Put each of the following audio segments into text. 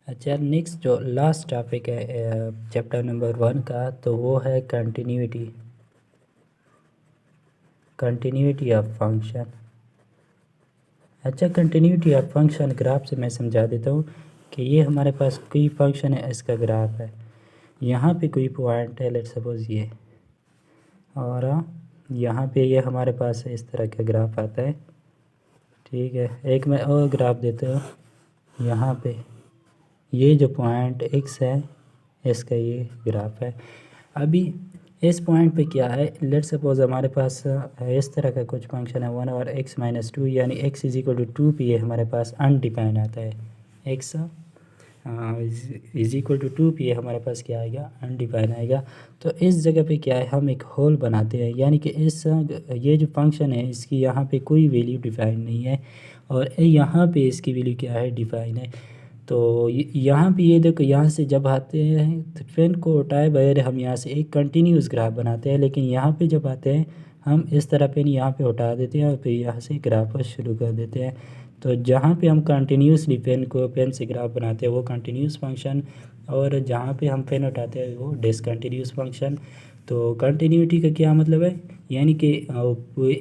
अच्छा, नेक्स्ट जो last topic है चैप्टर नंबर 1 का, तो वो है कंटिन्यूटी ऑफ फंक्शन। अच्छा, कंटिन्यूटी ऑफ फंक्शन ग्राफ से मैं समझा देता हूँ कि ये हमारे पास कोई फंक्शन है, इसका ग्राफ है, यहाँ पे कोई पॉइंट है, लेट्स सपोज ये, और यहाँ पे ये हमारे पास इस तरह का ग्राफ आता है। ठीक है, एक मैं और ग्राफ देता हूँ। यहाँ पे ये जो पॉइंट x है, इसका ये ग्राफ है। अभी इस पॉइंट पे क्या है, लेट्स सपोज हमारे पास इस तरह का कुछ फंक्शन है 1/x-2, यानी x = 2 पे ये हमारे पास अनडिफाइन आता है। x =2 पे ये हमारे पास क्या आएगा, अनडिफाइन आएगा। तो इस जगह पे क्या है, हम एक होल बनाते हैं, यानी कि ये जो फंक्शन है इसकी यहाँ पे कोई वैल्यू डिफाइन नहीं है, और यहाँ पे इसकी वैल्यू क्या है, डिफाइन है। तो यहाँ पे ये देखो, यहाँ से जब आते हैं तो पेन को उठाए बगैर हम यहाँ से एक कंटिन्यूस ग्राफ बनाते हैं, लेकिन यहाँ पे जब आते हैं हम इस तरह पेन यहाँ पे उठा देते हैं और फिर यहाँ से ग्राफ शुरू कर देते हैं। तो जहाँ पे हम कंटिन्यूसली पेन से ग्राफ बनाते हैं वो कंटिन्यूस फंक्शन, और जहाँ पे हम पेन उठाते हैं वो डिसकंटिन्यूस फंक्शन। तो कंटिन्यूटी का क्या मतलब है, यानी कि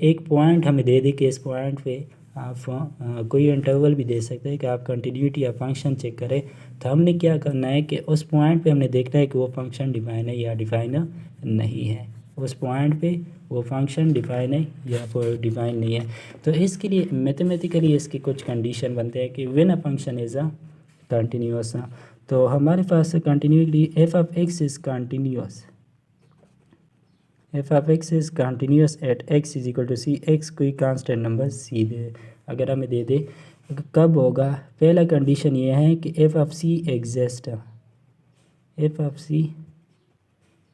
एक पॉइंट हमें दे दे कि इस पॉइंट पे आप कोई इंटरवल भी दे सकते हैं कि आप कंटिन्यूटी या फंक्शन चेक करें। तो हमने क्या करना है कि उस पॉइंट पे हमने देखना है कि वो फंक्शन डिफाइन है या डिफाइन नहीं है। उस पॉइंट पे वो फंक्शन डिफाइन है या फिर डिफाइन नहीं है। तो इसके लिए मैथमेटिकली इसके कुछ कंडीशन बनते हैं कि when a function is a continuous. तो हमारे पास continuity f(x) is continuous, f(x) is continuous at x = c। x कोई कांस्टेंट नंबर c दे, अगर हमें दे दे, कब होगा, पहला कंडीशन ये है कि f(c) एग्जिस्ट, f(c)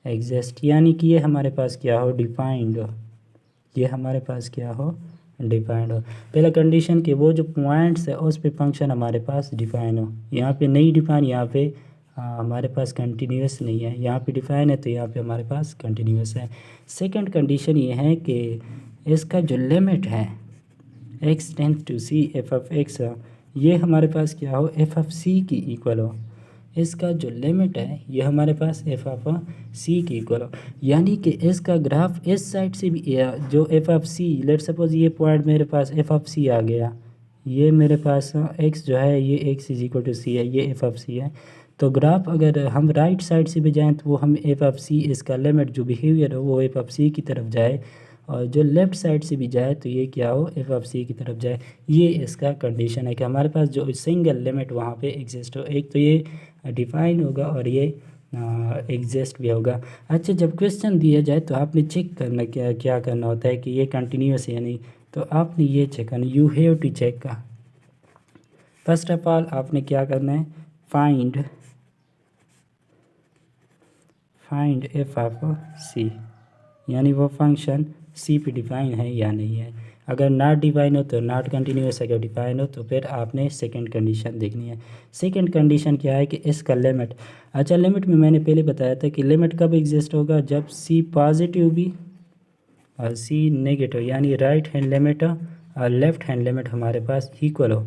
एग्जिस्ट, यानी कि ये हमारे पास क्या हो, डिफाइंड हो, ये हमारे पास क्या हो, डिफाइंड हो। पहला कंडीशन कि वो जो पॉइंट्स है उस पे फंक्शन हमारे पास डिफाइन हो। यहाँ पे नहीं डिफाइन, यहाँ पे हमारे पास कंटिन्यूस नहीं है, यहाँ पे डिफाइन है तो यहाँ पे हमारे पास कंटिन्यूस है। सेकंड कंडीशन ये है कि इसका जो लिमिट है x tends to c f(x), ये हमारे पास क्या हो, f(c) की इक्वल हो। इसका जो लिमिट है ये हमारे पास f(c) की इक्वल हो, यानी कि इसका ग्राफ इस साइड से भी जो f(c), लेट सपोज ये पॉइंट मेरे पास f(c) आ गया, ये मेरे पास x जो है ये x = c है, ये f(c) है। तो ग्राफ अगर हम राइट साइड से भी जाएँ तो वो हम f(c), इसका लिमिट जो बिहेवियर हो वो f(c) की तरफ जाए, और जो लेफ़्ट साइड से भी जाए तो ये क्या हो, f(c) की तरफ जाए। ये इसका कंडीशन है कि हमारे पास जो सिंगल लिमिट वहाँ पे एग्जिस्ट हो, एक तो ये डिफाइन होगा और ये एग्जिस्ट भी होगा। अच्छा, जब क्वेश्चन दिया जाए तो आपने चेक करना क्या करना होता है कि ये कंटिन्यूस है या नहीं। तो आपने ये चेक करना, यू हैव टू चेक का, फर्स्ट ऑफ ऑल आपने क्या करना है, फाइंड f(c), यानी वो फंक्शन c पे डिफाइन है या नहीं है। अगर नॉट डिफाइन हो तो नॉट कंटिन्यूस, अगर डिफाइन हो तो फिर आपने सेकंड कंडीशन देखनी है। सेकंड कंडीशन क्या है कि इसका लिमिट, अच्छा लिमिट में मैंने पहले बताया था कि लिमिट कब एग्जिस्ट होगा, जब c पॉजिटिव भी और c नेगेटिव, यानी राइट हैंड लिमिट और लेफ़्ट हैंड लिमिट हमारे पास इक्वल हो,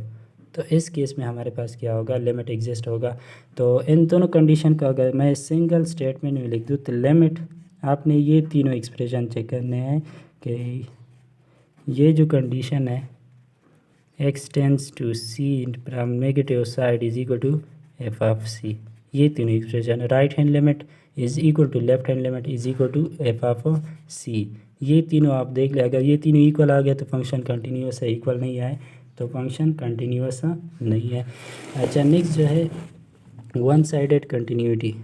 तो इस केस में हमारे पास क्या होगा, लिमिट एग्जिस्ट होगा। तो इन दोनों कंडीशन का अगर मैं सिंगल स्टेटमेंट में लिख दूँ तो लिमिट, आपने ये तीनों एक्सप्रेशन चेक करने हैं कि ये जो कंडीशन है x tends to c from negative side is equal to f(c), ये तीनों expression, right hand limit is equal to left hand limit is equal to f(c), ये तीनों आप देख ले। अगर ये तीनों इक्वल आ गया तो फंक्शन कंटिन्यूस है, इक्वल नहीं आए तो फंक्शन कंटिन्यूस नहीं है। अच्छा, नेक्स्ट जो है one sided continuity,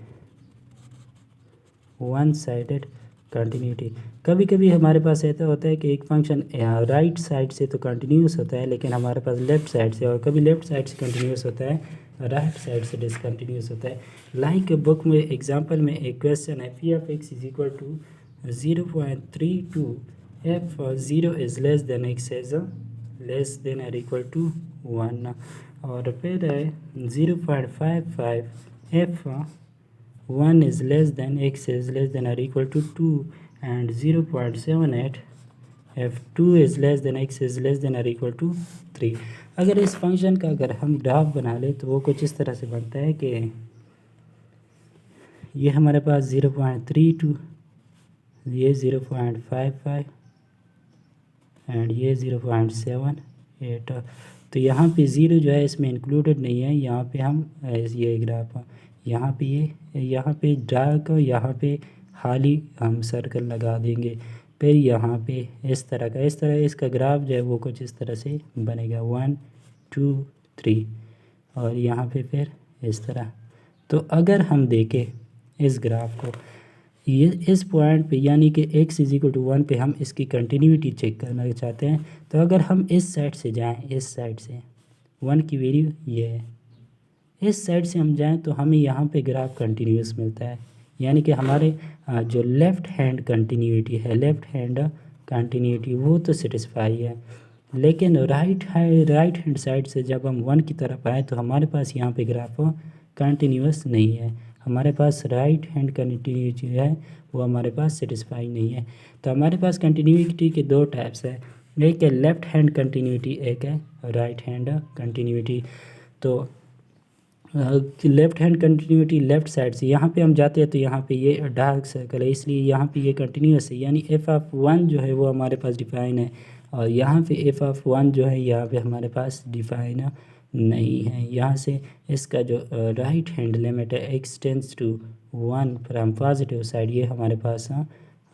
one sided continuity, कभी कभी हमारे पास ऐसा होता है कि एक फंक्शन राइट साइड से तो कंटिन्यूस होता है लेकिन हमारे पास लेफ़्ट साइड से, और कभी लेफ़्ट साइड से कंटिन्यूस होता है, राइट साइड से डिसकंटिन्यूस होता है। लाइक बुक में एग्जांपल में एक क्वेश्चन है p(x) = 0.32, f(0) is less than x is less than और इक्वल टू 1, और फिर है 0.55, f(1) is less than x is less than or equal to 2, and 0.78, f(2) is less than x is less than or equal to 3। अगर इस function का अगर हम graph बना ले तो वो कुछ इस तरह से बनता है कि ये हमारे पास 0.32, ये 0.55 एंड ये 0.78। तो यहाँ पे ज़ीरो जो है इसमें इंक्लूडेड नहीं है। यहाँ पे हम ये ग्राफ यहाँ पे यहाँ पे डार्क और यहाँ पे खाली हम सर्कल लगा देंगे। फिर यहाँ पे इस तरह इसका ग्राफ जो है वो कुछ इस तरह से बनेगा 1 2 3 और यहाँ पे फिर इस तरह। तो अगर हम देखें इस ग्राफ को, ये इस पॉइंट पे यानी कि x=1 पे हम इसकी कंटिन्यूटी चेक करना चाहते हैं। तो अगर हम इस साइड से जाएं, इस साइड से 1 की वैल्यू ये है, इस साइड से हम जाएं तो हमें यहाँ पे ग्राफ कंटिन्यूस मिलता है। यानी कि हमारे जो लेफ़्ट हैंड कंटिन्यूटी है, लेफ़्ट हैंड कंटिन्यूटी वो तो सेटिस्फाई है, लेकिन राइट हैंड साइड से जब हम 1 की तरफ आए तो हमारे पास यहाँ पे ग्राफ कंटिन्यूस नहीं है। हमारे पास राइट हैंड कंटिन्यूटी है वो हमारे पास सेटिस्फाई नहीं है। तो हमारे पास कंटिन्यूटी के दो टाइप्स है, एक है लेफ़्ट हैंड कंटिन्यूटी, एक है राइट हैंड कंटिन्यूटी। तो left hand continuity left side से यहाँ पे हम जाते हैं तो यहाँ पे ये डार्क सर्कल है, इसलिए यहाँ पे ये कंटिन्यूस है, यानी f(1) जो है वो हमारे पास डिफाइन है और यहाँ पे f(1) जो है यहाँ पे हमारे पास डिफाइन नहीं है। यहाँ से इसका जो राइट हैंड लिमिट है x tends to 1 from positive side, ये हमारे पास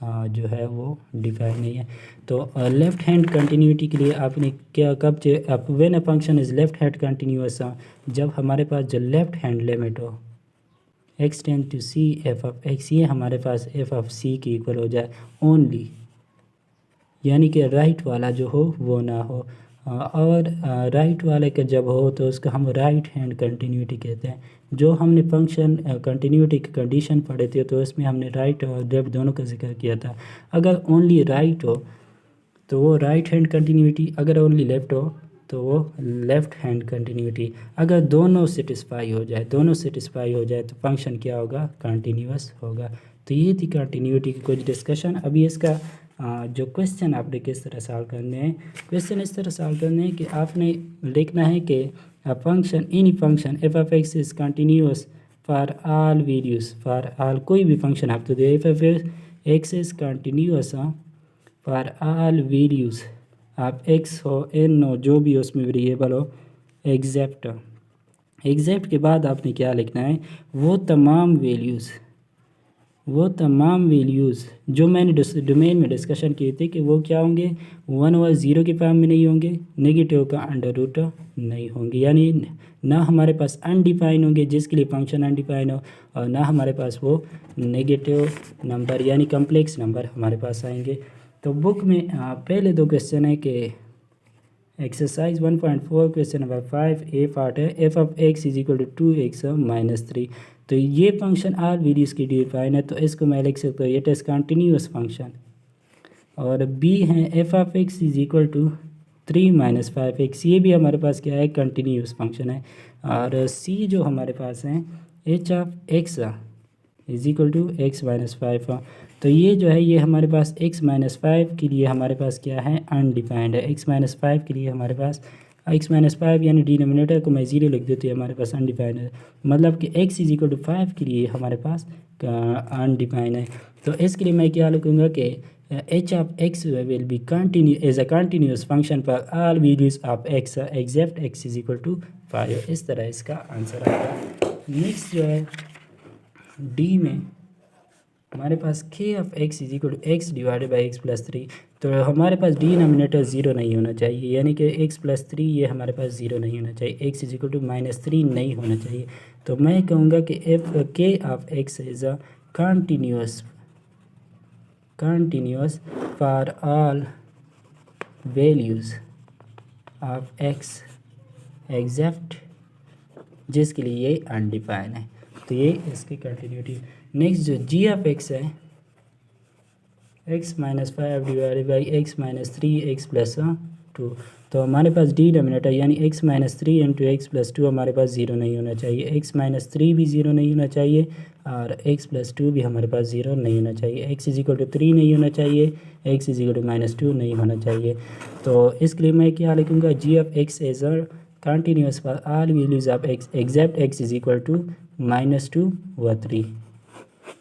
जो है वो डिफाइन नहीं है। तो लेफ़्ट हैंड कंटिन्यूटी के लिए आपने क्या कब when a function is left hand continuous, जब हमारे पास जो लेफ़्ट हैंड लिमिट हो x tend to c f(x), ये हमारे पास f(c) की इक्वल हो जाए ओनली, यानी कि राइट वाला जो हो वो ना हो। और राइट वाले का जब हो तो उसको हम राइट हैंड कंटिन्यूटी कहते हैं। जो हमने फंक्शन कंटिन्यूटी की कंडीशन पढ़े थे तो उसमें हमने राइट और लेफ्ट दोनों का जिक्र किया था। अगर ओनली राइट हो तो वो राइट हैंड कंटिन्यूटी, अगर ओनली लेफ़्ट हो तो वो लेफ़्ट हैंड कंटिन्यूटी। अगर दोनों सेटिस्फाई हो जाए तो फंक्शन क्या होगा, कंटिन्यूअस होगा। तो ये थी कंटिन्यूटी की कुछ डिस्कशन। अभी इसका जो क्वेश्चन आपने किस तरह सॉल्व करने हैं, क्वेश्चन इस तरह सॉल्व करने हैं कि आपने लिखना है कि function any function f(x) is continuous for all values, for all कोई भी फंक्शन आप तो दे f(x) is continuous for all values आप x हो n हो जो भी हो उसमें वेरिएबल हो एग्जैक्ट के बाद आपने क्या लिखना है, वो तमाम वैल्यूज़ जो मैंने डोमेन में डिस्कशन किए थे कि वो क्या होंगे, 1 और 0 के फॉर्म में नहीं होंगे, नेगेटिव का अंडर रूट नहीं होंगे, यानी ना हमारे पास अनडिफाइन होंगे जिसके लिए फंक्शन अनडिफाइन हो, और ना हमारे पास वो नेगेटिव नंबर यानी कम्प्लेक्स नंबर हमारे पास आएंगे। तो बुक में पहले दो क्वेश्चन है कि एक्सरसाइज 1.4 क्वेश्चन नंबर 5 ए पार्ट है f(x)=2x-3। तो ये फंक्शन आर वेरियस की डिफाइन है, तो इसको मैं लिख सकता हूँ इट इज़ कंटिन्यूअस फंक्शन। और बी है f(x)=3 - 5x, ये भी हमारे पास क्या है, कंटिन्यूअस फंक्शन है। और सी जो हमारे पास है h(x)=x-5, तो ये जो है ये हमारे पास x-5 के लिए हमारे पास क्या है, अनडिफाइंड है। x-5 के लिए हमारे पास x-5 यानी डिनोमिनेटर को मैं 0 लिख देती हूँ, हमारे पास अनडिफाइंड है, मतलब कि x=5 के लिए हमारे पास अनडिफाइंड है। तो इसके लिए मैं क्या लिखूँगा कि h(x) will be as a continuous function for all values of x except x=5। इस तरह इसका आंसर आएगा। नेक्स्ट जो है डी में हमारे पास k(x)=x/(x+3), तो हमारे पास डिनोमिनेटर 0 नहीं होना चाहिए, यानी कि x+3 ये हमारे पास 0 नहीं होना चाहिए, x=-3 नहीं होना चाहिए। तो मैं कहूँगा कि k(x) is a continuous for all values of x except जिसके लिए ये अनडिफाइन है। तो ये इसकी कंटिन्यूटी। नेक्स्ट जो g(x) है x-5/x-3x+2, तो हमारे पास डिनोमिनेटर यानी x-3 इंटू x+2 हमारे पास 0 नहीं होना चाहिए, x-3 भी 0 नहीं होना चाहिए और x+2 भी हमारे पास 0 नहीं होना चाहिए, x=3 नहीं होना चाहिए, x=-2 नहीं होना चाहिए। तो इसके लिए मैं क्या लिखूँगा, g(x) is continuous for all values of x except x is equal to -2 व 3।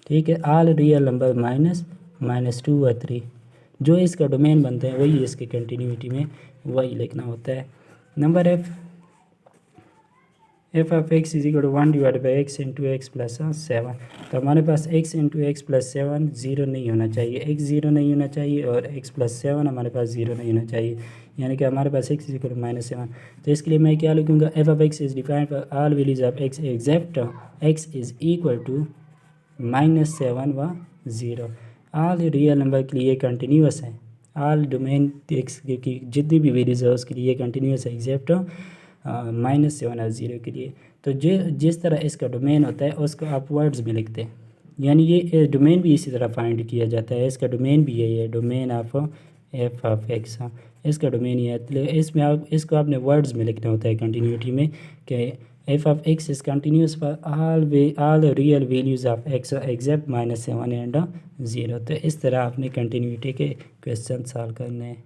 ठीक है, ऑल रियल नंबर -2 व 3 जो इसका डोमेन बनते हैं वही इसकी कंटिन्यूटी में वही लिखना होता है। Number f of x is equal to 1 divide by x into x plus 7। तो हमारे पास x into x plus 7 zero नहीं होना चाहिए, एक्स ज़ीरो नहीं होना चाहिए और एक्स प्लस 7 हमारे पास ज़ीरो नहीं होना चाहिए, यानी कि हमारे पास एक्स इज इक्वल टू -7। तो इसके लिए मैं क्या लिखूँगा, f of x is defined for all values of x except x is equal to -7 व 0। ऑल रियल नंबर के लिए कंटिन्यूस है, ऑल डोमेन एक्स की जितनी भी वैल्यूज है उसके लिए कंटिन्यूस है एक्सेप्ट -7 और 0 के लिए। तो जिस तरह इसका डोमेन होता है उसको आप वर्ड्स में लिखते हैं, यानी ये डोमेन भी इसी तरह फाइंड किया जाता है। इसका डोमेन भी यही है, domain of F of x, इसका डोमेन ये है। इसमें आप इसको आपने वर्ड्स में लिखना होता है कंटिन्यूटी में कि f of x is continuous for all real values of x except -7 and 0। तो इस तरह आपने कंटिन्यूटी के क्वेश्चन सॉल्व करने हैं।